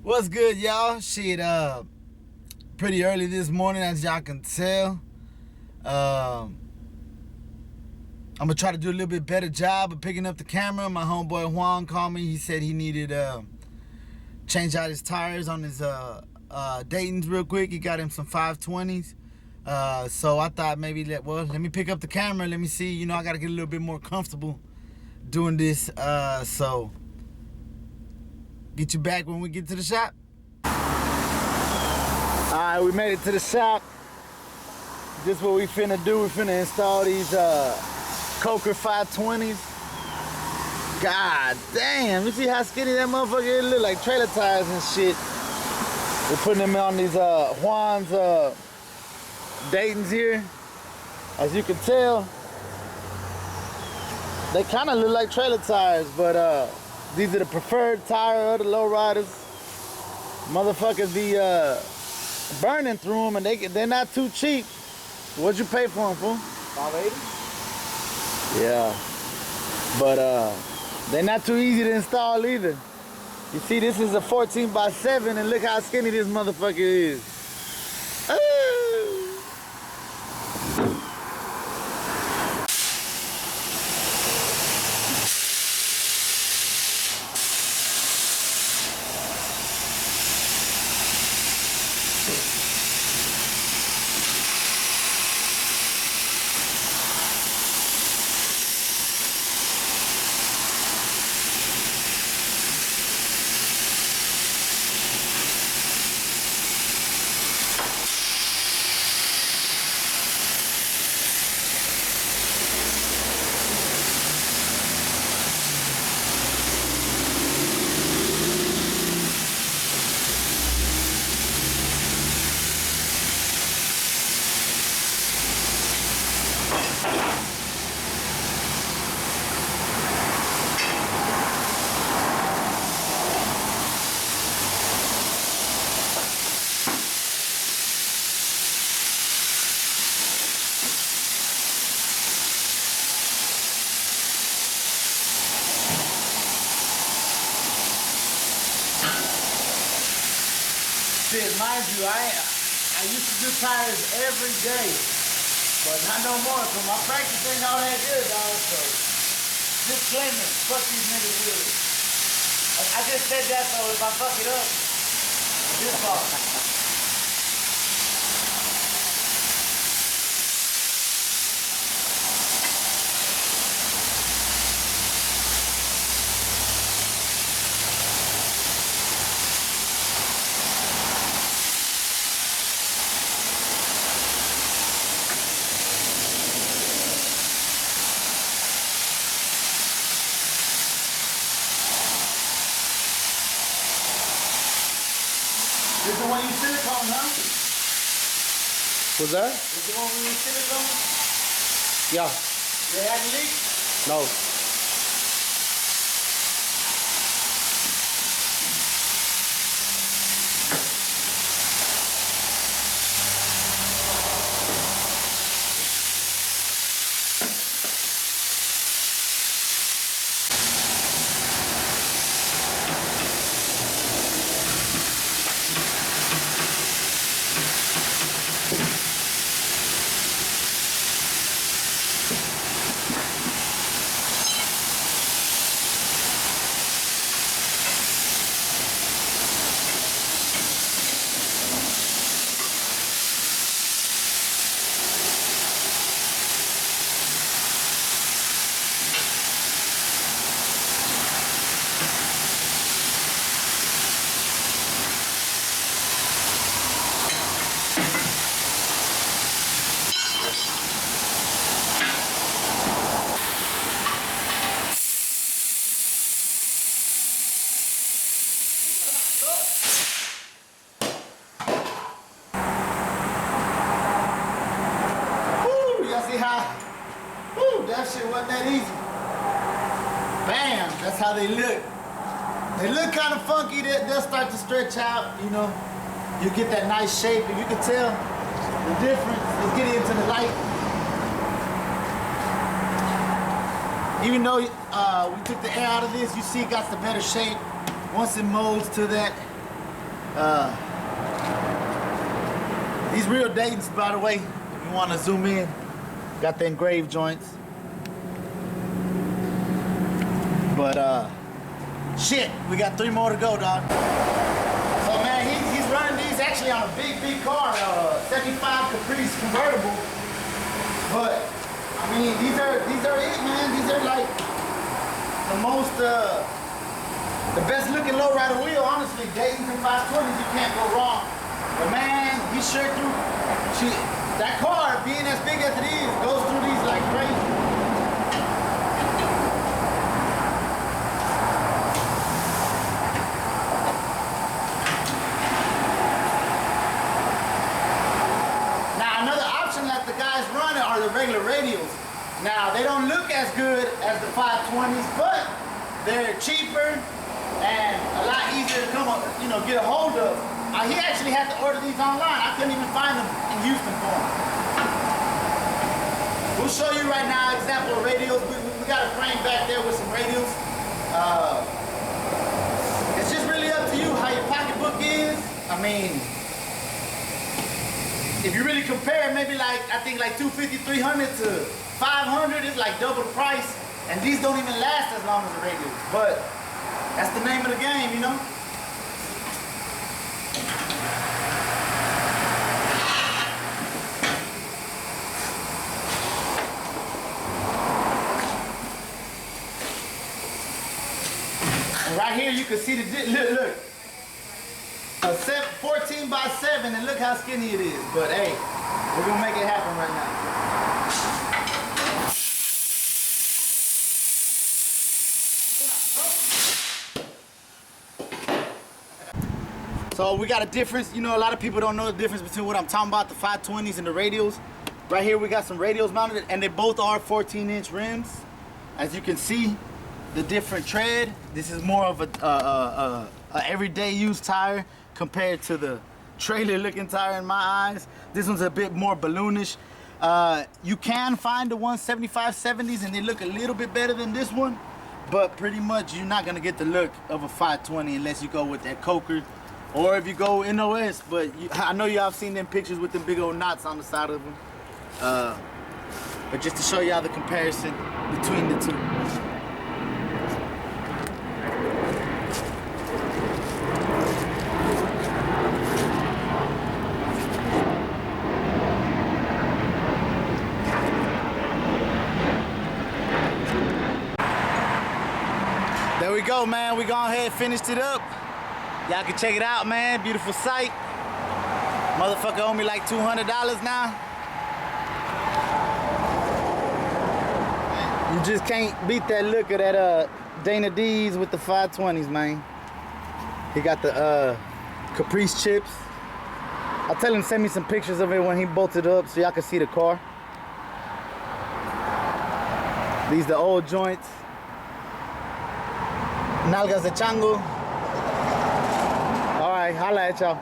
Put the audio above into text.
What's good, y'all? Shit, pretty early this morning, as y'all can tell. I'm gonna try to do a little bit better job of picking up the camera. My homeboy Juan called me. He said he needed change out his tires on his Daytons real quick. He got him some 520s. So I thought maybe let me pick up the camera. Let me see. You know, I gotta get a little bit more comfortable doing this. So get you back when we get to the shop. Alright, we made it to the shop. This is what we finna do. We finna install these Coker 520s. God damn, you see how skinny that motherfucker is? Look like trailer tires and shit. We're putting them on these Juan's Daytons here. As you can tell, they kind of look like trailer tires, but these are the preferred tire of the lowriders. Motherfuckers be burning through them, and they're not too cheap. What'd you pay for them, fool? $580. Yeah, but they're not too easy to install either. You see, this is a 14x7, and look how skinny this motherfucker is. Mind you, I used to do tires every day, but not no more, so my practice ain't all that good, dog, so disclaimer, fuck these niggas really. I just said that so if I fuck it up, it's his fault. This is the one you silicone, huh? What's that? This is the one we use silicone? Yeah. They had a leak? No. That shit wasn't that easy. Bam, that's how they look. They look kind of funky. They'll start to stretch out, you know. You get that nice shape, and you can tell the difference. Let's get into the light. Even though we took the air out of this, you see it got the better shape. Once it molds to that These real Daytons, by the way, if you want to zoom in, got the engraved joints. But shit, we got 3 more to go, dog. So man, he's running these actually on a big car, 75 Caprice convertible. But I mean, these are it, man. These are like the most, the best looking lowrider wheel, honestly. Daytons and 520s, you can't go wrong. But man, he sure threw, that car, being as big as it is, goes through these like crazy. Now another option that the guys run are the regular radials. Now they don't look as good as the 520s, but they're cheaper and a lot easier to come up, you know, get a hold of. He actually had to order these online. I couldn't even find them in Houston for him. We'll show you right now example of radials. We got a frame back there with some radials. It's just really up to you how your pocketbook is. I mean, if you really compare, maybe like, I think like 250, 300 to 500 is like double the price. And these don't even last as long as the radials. But that's the name of the game, you know? And right here you can see the, look. A 14 by 7, and look how skinny it is. But hey, we're gonna make it happen right now. So we got a difference, you know, a lot of people don't know the difference between what I'm talking about, the 520s and the radials. Right here we got some radials mounted, and they both are 14-inch rims. As you can see, the different tread. This is more of a everyday use tire compared to the trailer looking tire in my eyes. This one's a bit more balloonish. You can find the 175/70s and they look a little bit better than this one, but pretty much you're not gonna get the look of a 520 unless you go with that Coker. Or if you go NOS, but I know y'all have seen them pictures with them big old knots on the side of them. But just to show y'all the comparison between the two. There we go, man. We gone ahead and finished it up. Y'all can check it out, man. Beautiful sight. Motherfucker owe me like $200 now. You just can't beat that look of that Dana D's with the 520s, man. He got the Caprice chips. I'll tell him to send me some pictures of it when he bolted up so y'all can see the car. These the old joints. Nalgas de chango. All right, holla at y'all.